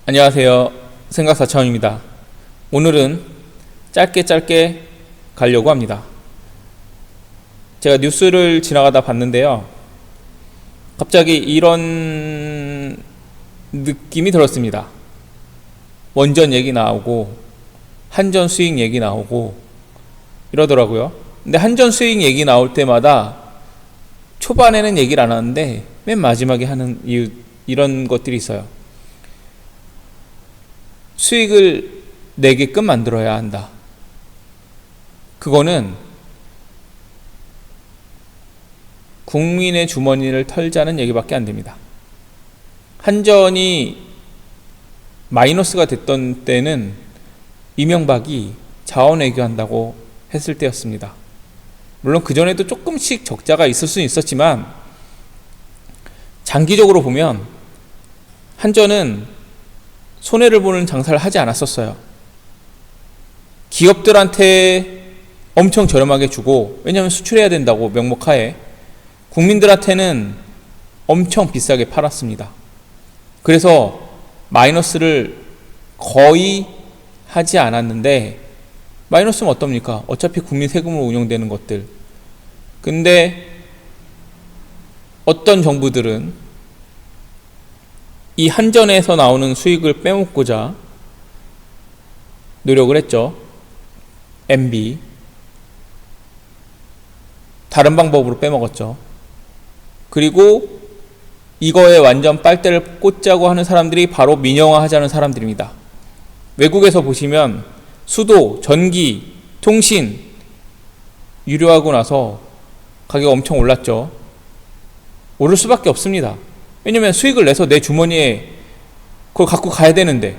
안녕하세요. 생각사차원입니다. 오늘은 짧게 가려고 합니다. 제가 뉴스를 지나가다 봤는데요. 갑자기 이런 느낌이 들었습니다. 원전 얘기 나오고 한전 수익 얘기 나오고 이러더라고요. 근데 한전 수익 얘기 나올 때마다 초반에는 얘기를 안 하는데 맨 마지막에 하는 이런 것들이 있어요. 수익을 내게끔 만들어야 한다. 그거는 국민의 주머니를 털자는 얘기밖에 안 됩니다. 한전이 마이너스가 됐던 때는 이명박이 자원외교한다고 했을 때였습니다. 물론 그전에도 조금씩 적자가 있을 수는 있었지만 장기적으로 보면 한전은 손해를 보는 장사를 하지 않았었어요. 기업들한테 엄청 저렴하게 주고, 왜냐하면 수출해야 된다고 명목하에, 국민들한테는 엄청 비싸게 팔았습니다. 그래서 마이너스를 거의 하지 않았는데, 마이너스는 어떻습니까? 어차피 국민 세금으로 운영되는 것들. 근데 어떤 정부들은 이 한전에서 나오는 수익을 빼먹고자 노력을 했죠. MB. 다른 방법으로 빼먹었죠. 그리고 이거에 완전 빨대를 꽂자고 하는 사람들이 바로 민영화하자는 사람들입니다. 외국에서 보시면 수도, 전기, 통신 유료하고 나서 가격 엄청 올랐죠. 오를 수밖에 없습니다. 왜냐면 수익을 내서 내 주머니에 그걸 갖고 가야 되는데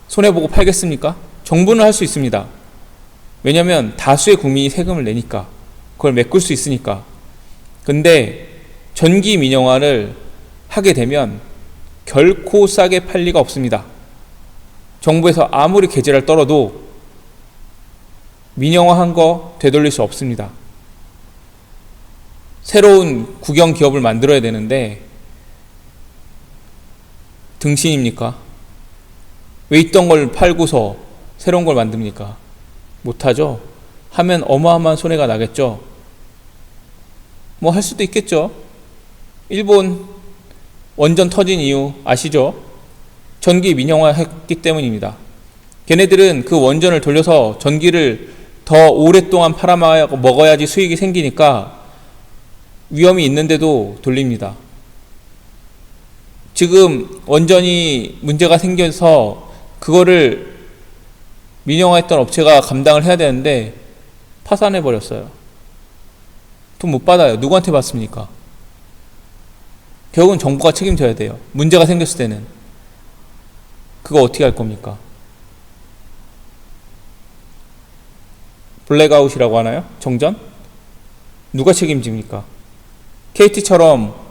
손해보고 팔겠습니까? 정부는 할 수 있습니다. 왜냐면 다수의 국민이 세금을 내니까, 그걸 메꿀 수 있으니까. 근데 전기 민영화를 하게 되면 결코 싸게 팔 리가 없습니다. 정부에서 아무리 계제를 떨어도 민영화한 거 되돌릴 수 없습니다. 새로운 국영 기업을 만들어야 되는데 등신입니까? 왜 있던 걸 팔고서 새로운 걸 만듭니까? 못하죠. 하면 어마어마한 손해가 나겠죠. 뭐 할 수도 있겠죠. 일본 원전 터진 이유 아시죠? 전기 민영화 했기 때문입니다. 걔네들은 그 원전을 돌려서 전기를 더 오랫동안 팔아먹어야지 수익이 생기니까 위험이 있는데도 돌립니다. 지금 원전이 문제가 생겨서 그거를 민영화했던 업체가 감당을 해야 되는데 파산해버렸어요. 돈 못 받아요. 누구한테 받습니까? 결국은 정부가 책임져야 돼요. 문제가 생겼을 때는. 그거 어떻게 할 겁니까? 블랙아웃이라고 하나요? 정전? 누가 책임집니까? KT처럼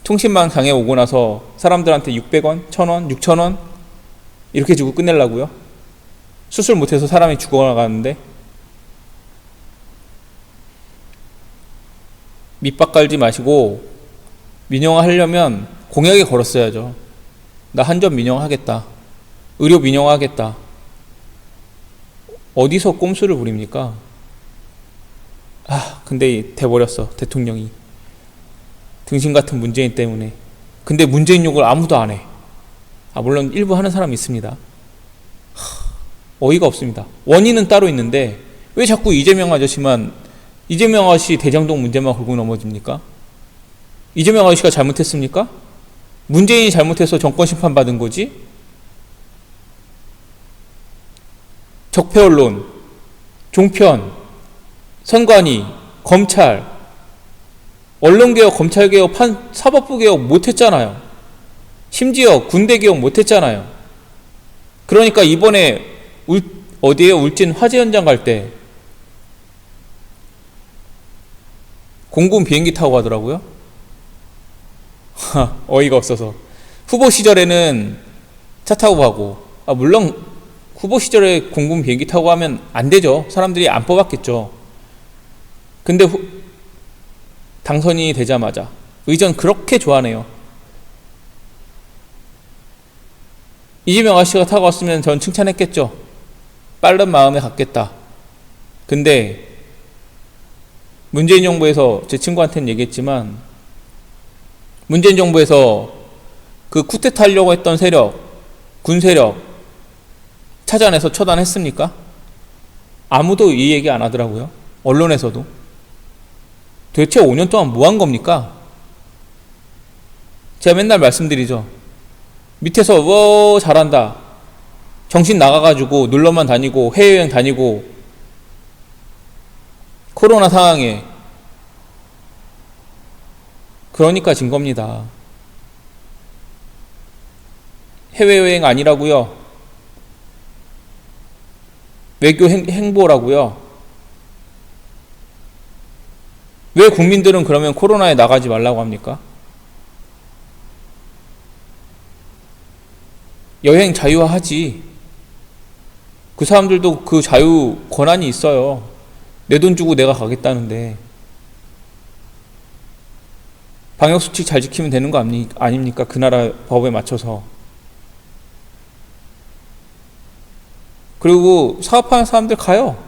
통신망 장애 오고 나서 사람들한테 600원, 1000원, 6000원 이렇게 주고 끝내려고요? 수술 못해서 사람이 죽어나가는데. 밑밥 깔지 마시고 민영화 하려면 공약에 걸었어야죠. 나 한전 민영화 하겠다. 의료 민영화 하겠다. 어디서 꼼수를 부립니까? 근데 돼버렸어. 대통령이. 등신 같은 문재인 때문에. 근데 문재인 욕을 아무도 안 해. 물론 일부 하는 사람이 있습니다. 어이가 없습니다. 원인은 따로 있는데 왜 자꾸 이재명 아저씨 대장동 문제만 걸고 넘어집니까? 이재명 아저씨가 잘못했습니까? 문재인이 잘못해서 정권 심판 받은 거지? 적폐 언론, 종편, 선관위, 검찰, 언론개혁, 검찰개혁, 사법부개혁 못했잖아요. 심지어 군대개혁 못했잖아요. 그러니까 이번에 울진 화재 현장 갈 때 공군 비행기 타고 가더라고요. 어이가 없어서. 후보 시절에는 차 타고 가고, 물론 후보 시절에 공군 비행기 타고 가면 안 되죠. 사람들이 안 뽑았겠죠. 근데 당선이 되자마자 의전 그렇게 좋아하네요. 이재명 아저씨가 타고 왔으면 전 칭찬했겠죠. 빠른 마음에 갔겠다. 근데 문재인 정부에서, 제 친구한테는 얘기했지만, 문재인 정부에서 그 쿠데타 하려고 했던 세력, 군 세력 찾아내서 처단했습니까? 아무도 이 얘기 안 하더라고요. 언론에서도. 도대체 5년 동안 뭐 한 겁니까? 제가 맨날 말씀드리죠. 밑에서 잘한다, 정신 나가가지고 놀러만 다니고 해외여행 다니고 코로나 상황에, 그러니까 진 겁니다. 해외여행 아니라고요. 외교 행보라고요. 왜 국민들은 그러면 코로나에 나가지 말라고 합니까? 여행 자유화하지. 그 사람들도 그 자유 권한이 있어요. 내 돈 주고 내가 가겠다는데. 방역수칙 잘 지키면 되는 거 아닙니까? 그 나라 법에 맞춰서. 그리고 사업하는 사람들 가요.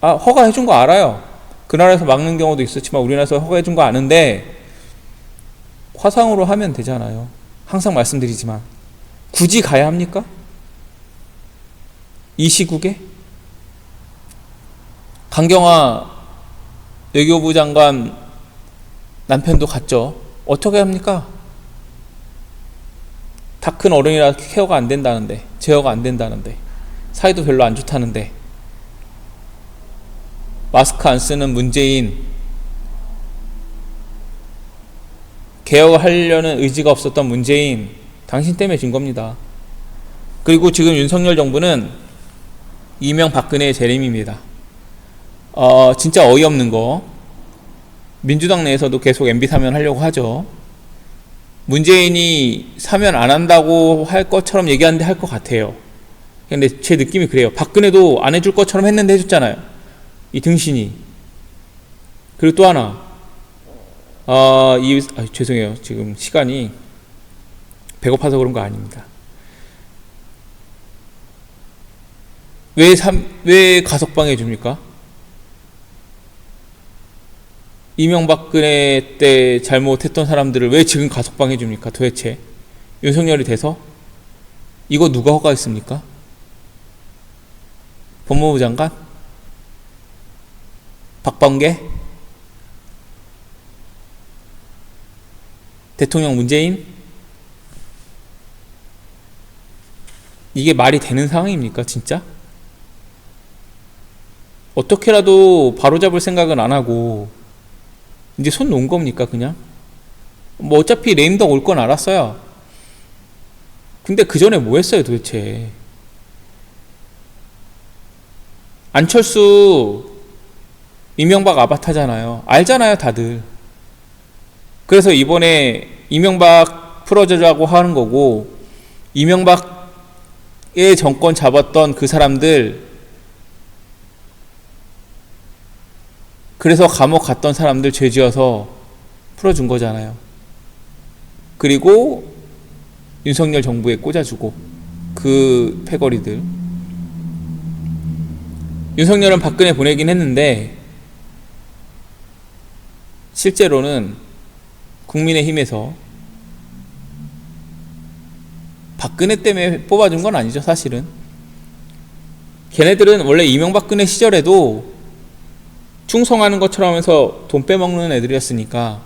허가해준 거 알아요. 그 나라에서 막는 경우도 있었지만 우리나라에서 허가해준 거 아는데 화상으로 하면 되잖아요. 항상 말씀드리지만 굳이 가야 합니까? 이 시국에? 강경화 외교부 장관 남편도 갔죠. 어떻게 합니까? 다 큰 어른이라 케어가 안 된다는데, 제어가 안 된다는데, 사이도 별로 안 좋다는데, 마스크 안 쓰는 문재인, 개혁하려는 의지가 없었던 문재인, 당신 때문에 진 겁니다. 그리고 지금 윤석열 정부는 이명박근혜의 재림입니다. 진짜 어이없는 거, 민주당 내에서도 계속 MB 사면 하려고 하죠. 문재인이 사면 안 한다고 할 것처럼 얘기하는데 할 것 같아요. 근데 제 느낌이 그래요. 박근혜도 안 해줄 것처럼 했는데 해줬잖아요. 이 등신이. 그리고 또 하나, 죄송해요. 지금 시간이 배고파서 그런 거 아닙니다. 왜 가석방 해줍니까? 이명박근혜 때 잘못했던 사람들을 왜 지금 가석방 해줍니까? 도대체 윤석열이 돼서? 이거 누가 허가했습니까? 법무부 장관? 박범계? 대통령 문재인? 이게 말이 되는 상황입니까, 진짜? 어떻게라도 바로잡을 생각은 안 하고 이제 손 놓은 겁니까, 그냥? 뭐 어차피 레임덕 올 건 알았어요. 근데 그 전에 뭐 했어요, 도대체? 안철수 이명박 아바타잖아요. 알잖아요, 다들. 그래서 이번에 이명박 풀어주자고 하는 거고, 이명박의 정권 잡았던 그 사람들, 그래서 감옥 갔던 사람들 죄지어서 풀어준 거잖아요. 그리고 윤석열 정부에 꽂아주고, 그 패거리들. 윤석열은 박근혜 보내긴 했는데 실제로는 국민의힘에서 박근혜 때문에 뽑아준 건 아니죠, 사실은. 걔네들은 원래 이명박근혜 시절에도 충성하는 것처럼 하면서 돈 빼먹는 애들이었으니까,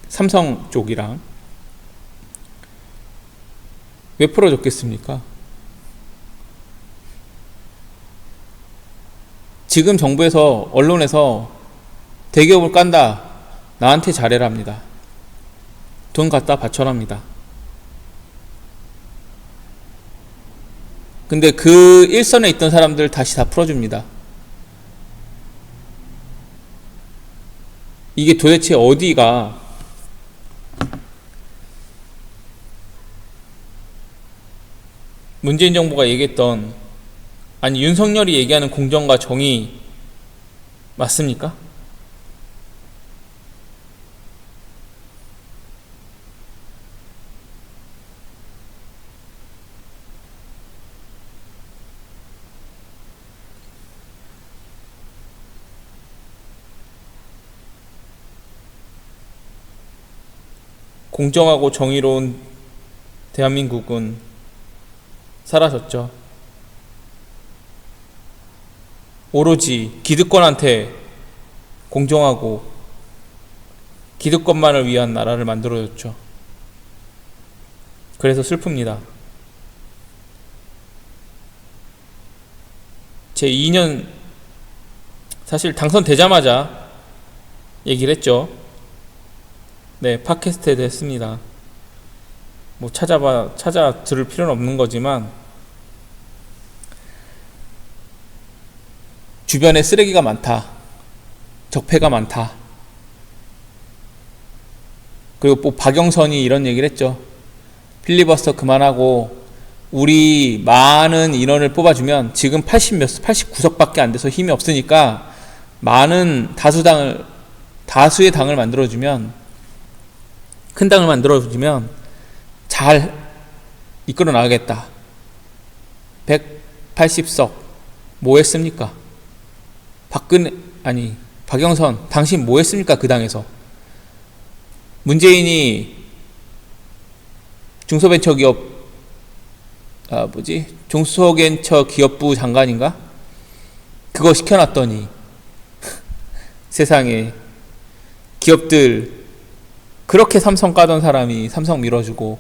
삼성 쪽이랑. 왜 풀어줬겠습니까? 지금 정부에서, 언론에서 대기업을 깐다, 나한테 잘해랍니다. 돈 갖다 바쳐랍니다. 근데 그 일선에 있던 사람들 다시 다 풀어줍니다. 이게 도대체 어디가 문재인 정부가 얘기했던, 아니 윤석열이 얘기하는 공정과 정의 맞습니까? 공정하고 정의로운 대한민국은 사라졌죠. 오로지 기득권한테 공정하고 기득권만을 위한 나라를 만들어줬죠. 그래서 슬픕니다. 제 2년 사실 당선되자마자 얘기를 했죠. 네, 팟캐스트에도 했습니다. 뭐 찾아 들을 필요는 없는 거지만 주변에 쓰레기가 많다. 적폐가 많다. 그리고 뭐 박영선이 이런 얘기를 했죠. 필리버스터 그만하고 우리 많은 인원을 뽑아주면 지금 89석밖에 안 돼서 힘이 없으니까 많은 다수의 당을 만들어주면, 큰 당을 만들어주면 잘 이끌어 나가겠다. 180석 뭐 했습니까? 박영선 당신 뭐 했습니까? 그 당에서 문재인이 중소벤처기업부 장관인가? 그거 시켜놨더니 세상에 기업들 그렇게 삼성 까던 사람이 삼성 밀어주고,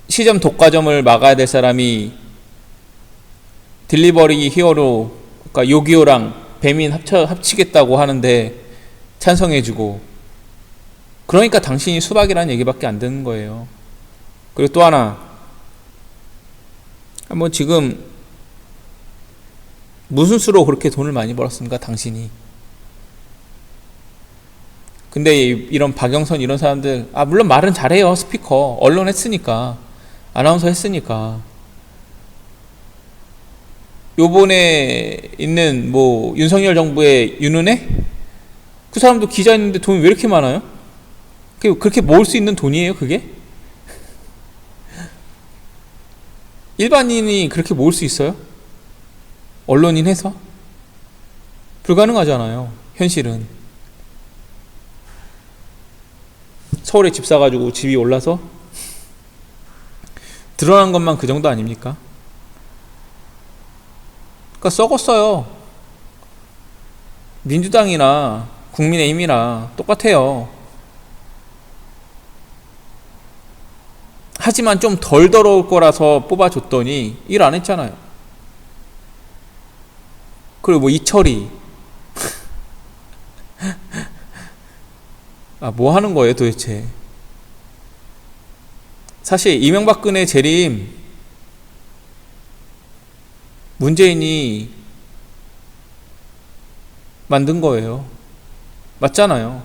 시점 독과점을 막아야 될 사람이 딜리버리 히어로, 그러니까 요기요랑 배민 합치겠다고 하는데 찬성해주고, 그러니까 당신이 수박이라는 얘기밖에 안 되는 거예요. 그리고 또 하나, 뭐 지금 무슨 수로 그렇게 돈을 많이 벌었습니까? 당신이. 근데 이런 박영선 이런 사람들, 물론 말은 잘해요. 스피커 언론 했으니까, 아나운서 했으니까. 요번에 있는 뭐 윤석열 정부의 윤은혜? 그 사람도 기자였는데 돈이 왜 이렇게 많아요? 그렇게 모을 수 있는 돈이에요 그게? 일반인이 그렇게 모을 수 있어요? 언론인 해서? 불가능하잖아요 현실은. 서울에 집 사가지고 집이 올라서 드러난 것만 그 정도 아닙니까? 그러니까 썩었어요. 민주당이나 국민의힘이나 똑같아요. 하지만 좀 덜 더러울 거라서 뽑아줬더니 일 안 했잖아요. 그리고 뭐 이철이 뭐 하는 거예요 도대체? 사실 이명박근혜 재림 문재인이 만든 거예요. 맞잖아요.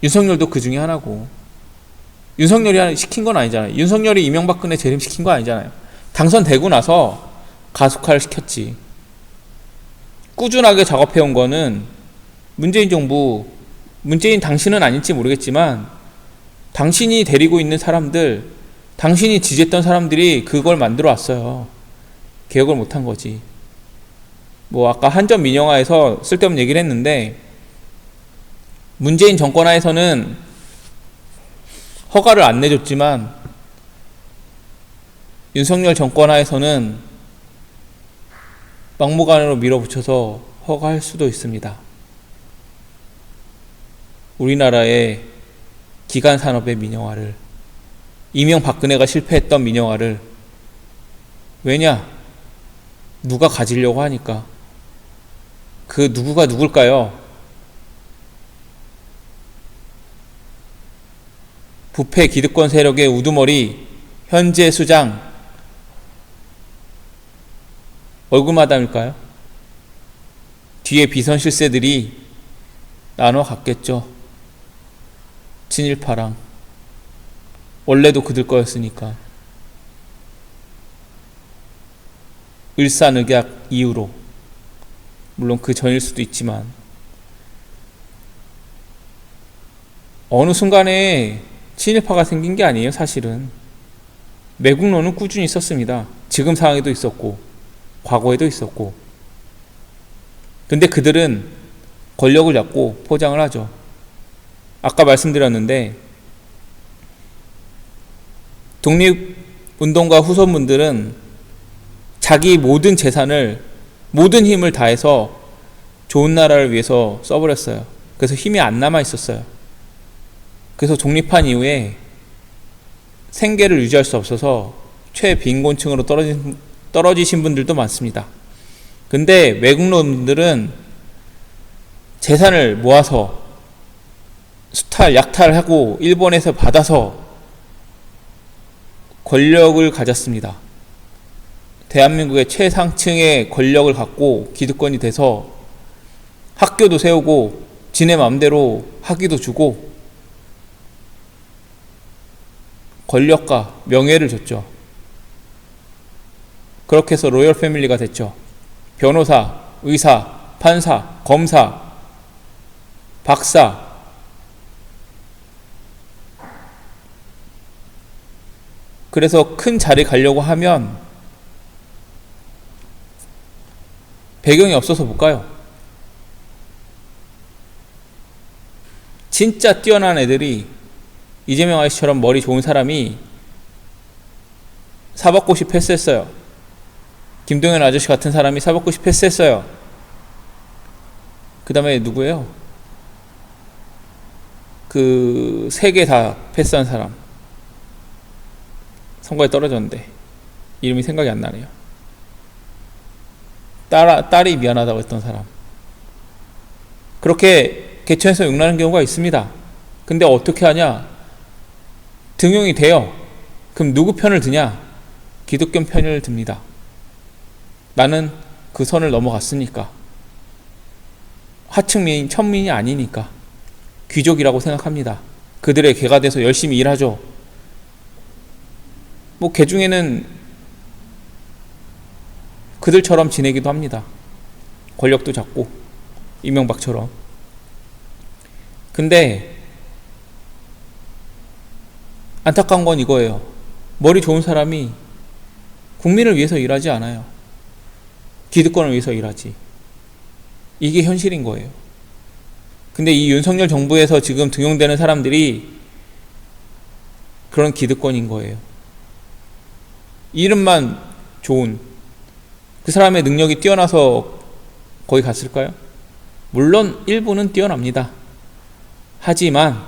윤석열도 그 중에 하나고. 윤석열이 시킨 건 아니잖아요. 윤석열이 이명박근혜 재림 시킨 건 아니잖아요. 당선되고 나서 가속화를 시켰지. 꾸준하게 작업해온 거는 문재인 정부, 문재인 당신은 아닐지 모르겠지만 당신이 데리고 있는 사람들, 당신이 지지했던 사람들이 그걸 만들어 왔어요. 개혁을 못한 거지. 뭐 아까 한전 민영화에서 쓸데없는 얘기를 했는데, 문재인 정권 하에서는 허가를 안 내줬지만 윤석열 정권 하에서는 막무가내로 밀어붙여서 허가할 수도 있습니다. 우리나라의 기간 산업의 민영화를, 이명박근혜가 실패했던 민영화를. 왜냐? 누가 가지려고 하니까. 그 누구가 누굴까요? 부패 기득권 세력의 우두머리 현재 수장 얼굴마담일까요? 뒤에 비선실세들이 나눠 갔겠죠. 친일파랑. 원래도 그들 거였으니까. 을사늑약 이후로. 물론 그 전일 수도 있지만 어느 순간에 친일파가 생긴 게 아니에요. 사실은 매국노는 꾸준히 있었습니다. 지금 상황에도 있었고 과거에도 있었고. 근데 그들은 권력을 잡고 포장을 하죠. 아까 말씀드렸는데 독립운동가 후손분들은 자기 모든 재산을, 모든 힘을 다해서 좋은 나라를 위해서 써버렸어요. 그래서 힘이 안 남아 있었어요. 그래서 독립한 이후에 생계를 유지할 수 없어서 최빈곤층으로 떨어지신 분들도 많습니다. 근데 외국놈들은 재산을 모아서 수탈, 약탈하고 일본에서 받아서 권력을 가졌습니다. 대한민국의 최상층의 권력을 갖고 기득권이 돼서 학교도 세우고 지네 마음대로 학위도 주고 권력과 명예를 줬죠. 그렇게 해서 로열 패밀리가 됐죠. 변호사, 의사, 판사, 검사, 박사, 그래서 큰 자리 가려고 하면 배경이 없어서 못 가요. 진짜 뛰어난 애들이, 이재명 아저씨처럼 머리 좋은 사람이 사법고시 패스했어요. 김동연 아저씨 같은 사람이 사법고시 패스했어요. 그 다음에 누구예요? 그 세 개 다 패스한 사람, 선거에 떨어졌는데 이름이 생각이 안 나네요. 딸이 미안하다고 했던 사람. 그렇게 개천에서 욕나는 경우가 있습니다. 근데 어떻게 하냐? 등용이 돼요. 그럼 누구 편을 드냐? 기독교 편을 듭니다. 나는 그 선을 넘어갔으니까. 하층민, 천민이 아니니까. 귀족이라고 생각합니다. 그들의 개가 돼서 열심히 일하죠. 뭐 개 중에는 그들처럼 지내기도 합니다. 권력도 잡고 이명박처럼. 근데 안타까운 건 이거예요. 머리 좋은 사람이 국민을 위해서 일하지 않아요. 기득권을 위해서 일하지. 이게 현실인 거예요. 근데 이 윤석열 정부에서 지금 등용되는 사람들이 그런 기득권인 거예요. 이름만 좋은, 그 사람의 능력이 뛰어나서 거기 갔을까요? 물론 일부는 뛰어납니다. 하지만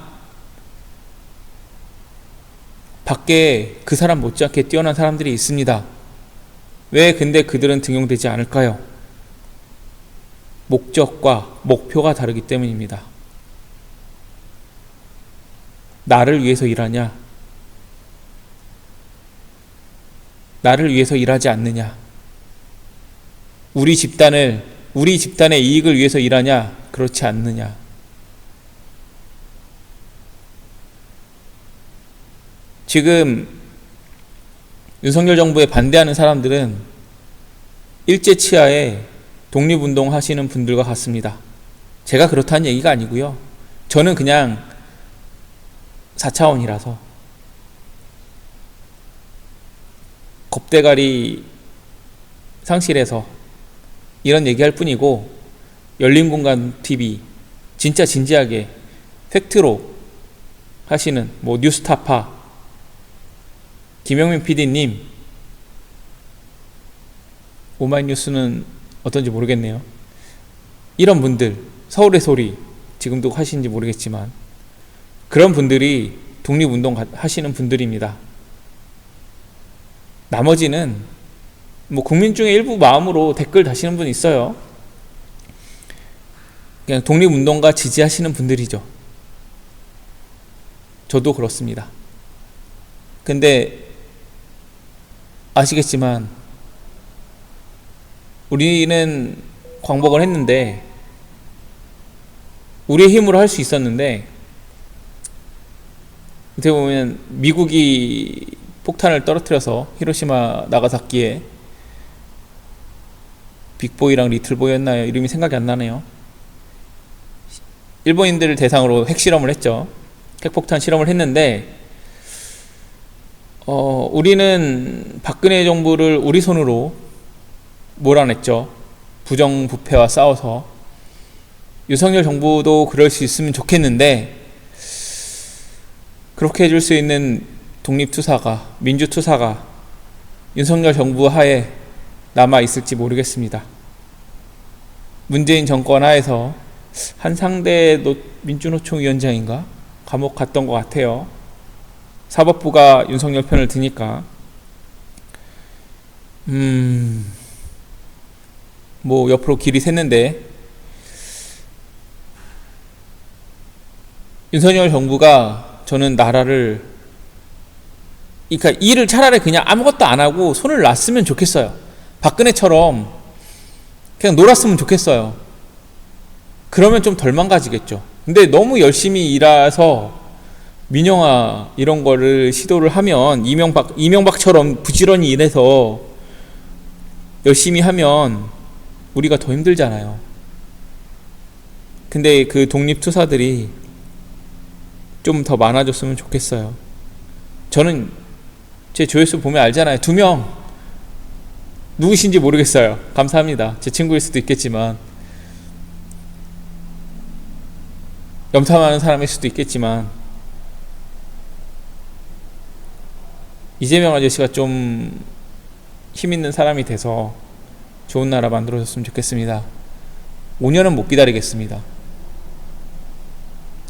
밖에 그 사람 못지않게 뛰어난 사람들이 있습니다. 왜 근데 그들은 등용되지 않을까요? 목적과 목표가 다르기 때문입니다. 나를 위해서 일하냐? 나를 위해서 일하지 않느냐? 우리 집단의 이익을 위해서 일하냐? 그렇지 않느냐? 지금 윤석열 정부에 반대하는 사람들은 일제치하에 독립운동 하시는 분들과 같습니다. 제가 그렇다는 얘기가 아니고요. 저는 그냥 4차원이라서 겁대가리 상실해서 이런 얘기할 뿐이고, 열린공간TV 진짜 진지하게 팩트로 하시는 뭐 뉴스타파 김영민 PD님, 오마이뉴스는 어떤지 모르겠네요. 이런 분들, 서울의 소리 지금도 하시는지 모르겠지만 그런 분들이 독립운동 하시는 분들입니다. 나머지는 뭐 국민 중에 일부 마음으로 댓글 다시는 분 있어요. 그냥 독립운동가 지지하시는 분들이죠. 저도 그렇습니다. 근데 아시겠지만 우리는 광복을 했는데, 우리의 힘으로 할 수 있었는데, 어떻게 보면 미국이 폭탄을 떨어뜨려서 히로시마 나가사키에, 빅보이랑 리틀보이였나요? 이름이 생각이 안 나네요. 일본인들을 대상으로 핵실험을 했죠. 핵폭탄 실험을 했는데 우리는 박근혜 정부를 우리 손으로 몰아냈죠. 부정부패와 싸워서. 윤석열 정부도 그럴 수 있으면 좋겠는데 그렇게 해줄 수 있는 독립투사가, 민주투사가 윤석열 정부 하에 남아 있을지 모르겠습니다. 문재인 정권 하에서 한상대 민주노총 위원장인가? 감옥 갔던 것 같아요. 사법부가 윤석열 편을 드니까. 뭐 옆으로 길이 샜는데, 윤석열 정부가 저는 나라를, 그러니까 일을 차라리 그냥 아무것도 안 하고 손을 놨으면 좋겠어요. 박근혜처럼 그냥 놀았으면 좋겠어요. 그러면 좀 덜 망가지겠죠. 근데 너무 열심히 일해서 민영화 이런 거를 시도를 하면, 이명박처럼 부지런히 일해서 열심히 하면 우리가 더 힘들잖아요. 근데 그 독립투사들이 좀 더 많아졌으면 좋겠어요. 저는 제 조회수 보면 알잖아요. 2명. 누구신지 모르겠어요. 감사합니다. 제 친구일 수도 있겠지만, 염탐하는 사람일 수도 있겠지만, 이재명 아저씨가 좀 힘있는 사람이 돼서 좋은 나라 만들어줬으면 좋겠습니다. 5년은 못 기다리겠습니다.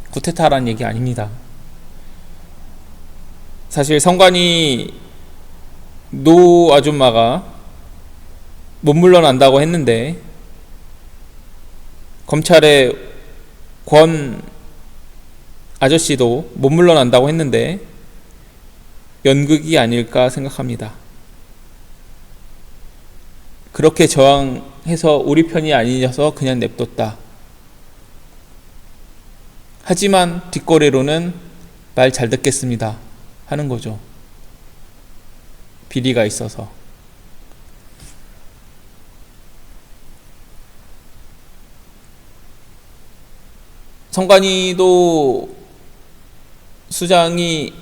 쿠데타라는 얘기 아닙니다. 사실 성관이 노 아줌마가 못 물러난다고 했는데, 검찰의 권 아저씨도 못 물러난다고 했는데 연극이 아닐까 생각합니다. 그렇게 저항해서 우리 편이 아니어서 그냥 냅뒀다. 하지만 뒷거래로는 말 잘 듣겠습니다 하는 거죠. 비리가 있어서. 성관이도 수장이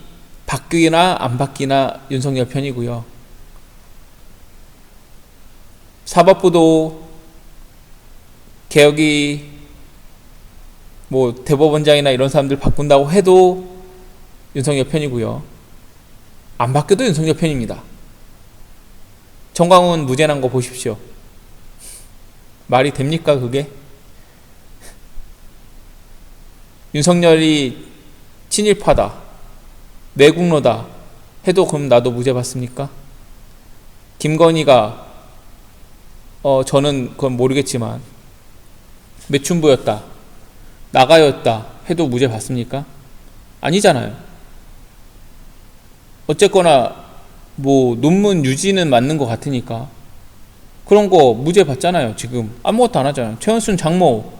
바뀌나 안 바뀌나 윤석열 편이고요. 사법부도 개혁이 뭐 대법원장이나 이런 사람들 바꾼다고 해도 윤석열 편이고요. 안 바뀌어도 윤석열 편입니다. 정광훈 무죄 난 거 보십시오. 말이 됩니까 그게? 윤석열이 친일파다, 매국노다 해도 그럼 나도 무죄 받습니까? 김건희가 저는 그건 모르겠지만 매춘부였다, 나가였다 해도 무죄 받습니까? 아니잖아요. 어쨌거나 뭐 논문 유지는 맞는 것 같으니까 그런 거 무죄 받잖아요. 지금 아무것도 안 하잖아요. 최은순 장모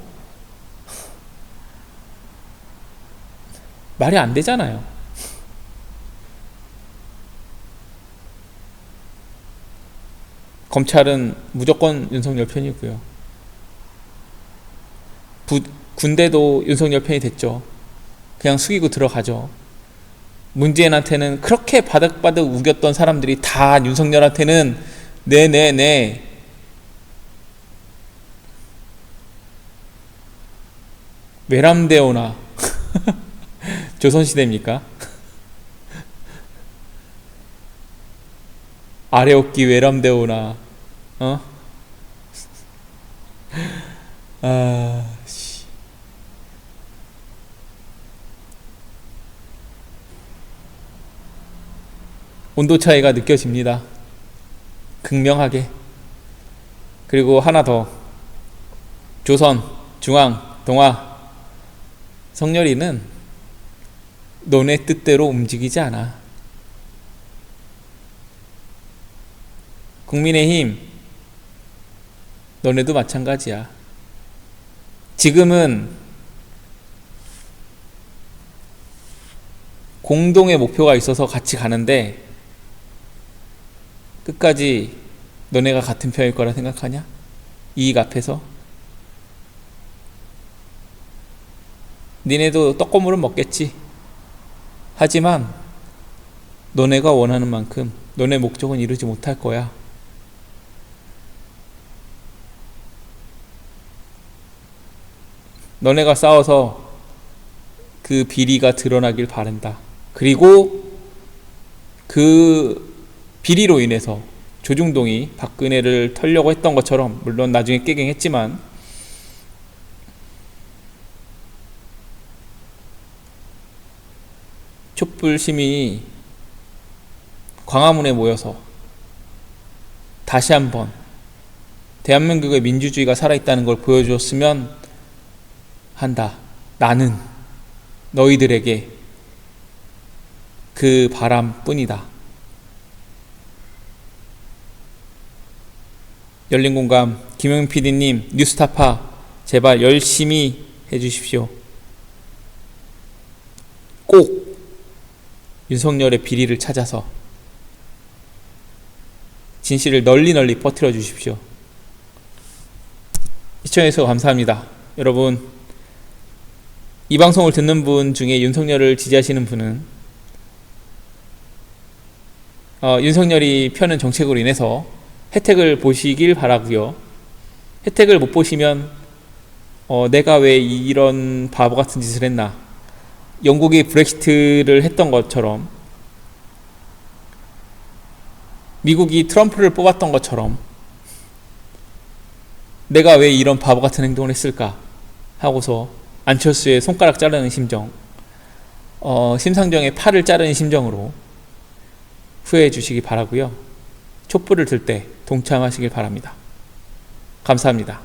말이 안 되잖아요. 검찰은 무조건 윤석열 편이고요. 군대도 윤석열 편이 됐죠. 그냥 숙이고 들어가죠. 문재인한테는 그렇게 바득바득 우겼던 사람들이 다 윤석열한테는 네네네, 외람되오나 조선시대입니까? 아래옵기 외람되오나. 온도 차이가 느껴집니다. 극명하게. 그리고 하나 더, 조선, 중앙, 동아, 성렬이는 너네 뜻대로 움직이지 않아. 국민의힘, 너네도 마찬가지야. 지금은 공동의 목표가 있어서 같이 가는데 끝까지 너네가 같은 편일 거라 생각하냐? 이익 앞에서? 니네도 떡고물은 먹겠지. 하지만 너네가 원하는 만큼 너네 목적은 이루지 못할 거야. 너네가 싸워서 그 비리가 드러나길 바란다. 그리고 그 비리로 인해서 조중동이 박근혜를 털려고 했던 것처럼, 물론 나중에 깨갱했지만, 촛불 시민이 광화문에 모여서 다시 한번 대한민국의 민주주의가 살아있다는 걸 보여주었으면 한다. 나는 너희들에게 그 바람뿐이다. 열린공감 김영민 PD님, 뉴스타파 제발 열심히 해주십시오. 꼭 윤석열의 비리를 찾아서 진실을 널리 퍼뜨려 주십시오. 시청해주셔서 감사합니다. 여러분, 이 방송을 듣는 분 중에 윤석열을 지지하시는 분은 윤석열이 펴는 정책으로 인해서 혜택을 보시길 바라고요. 혜택을 못 보시면 내가 왜 이런 바보 같은 짓을 했나, 영국이 브렉시트를 했던 것처럼, 미국이 트럼프를 뽑았던 것처럼 내가 왜 이런 바보 같은 행동을 했을까 하고서 안철수의 손가락 자르는 심정, 심상정의 팔을 자르는 심정으로 후회해 주시기 바라고요. 촛불을 들 때 동참하시길 바랍니다. 감사합니다.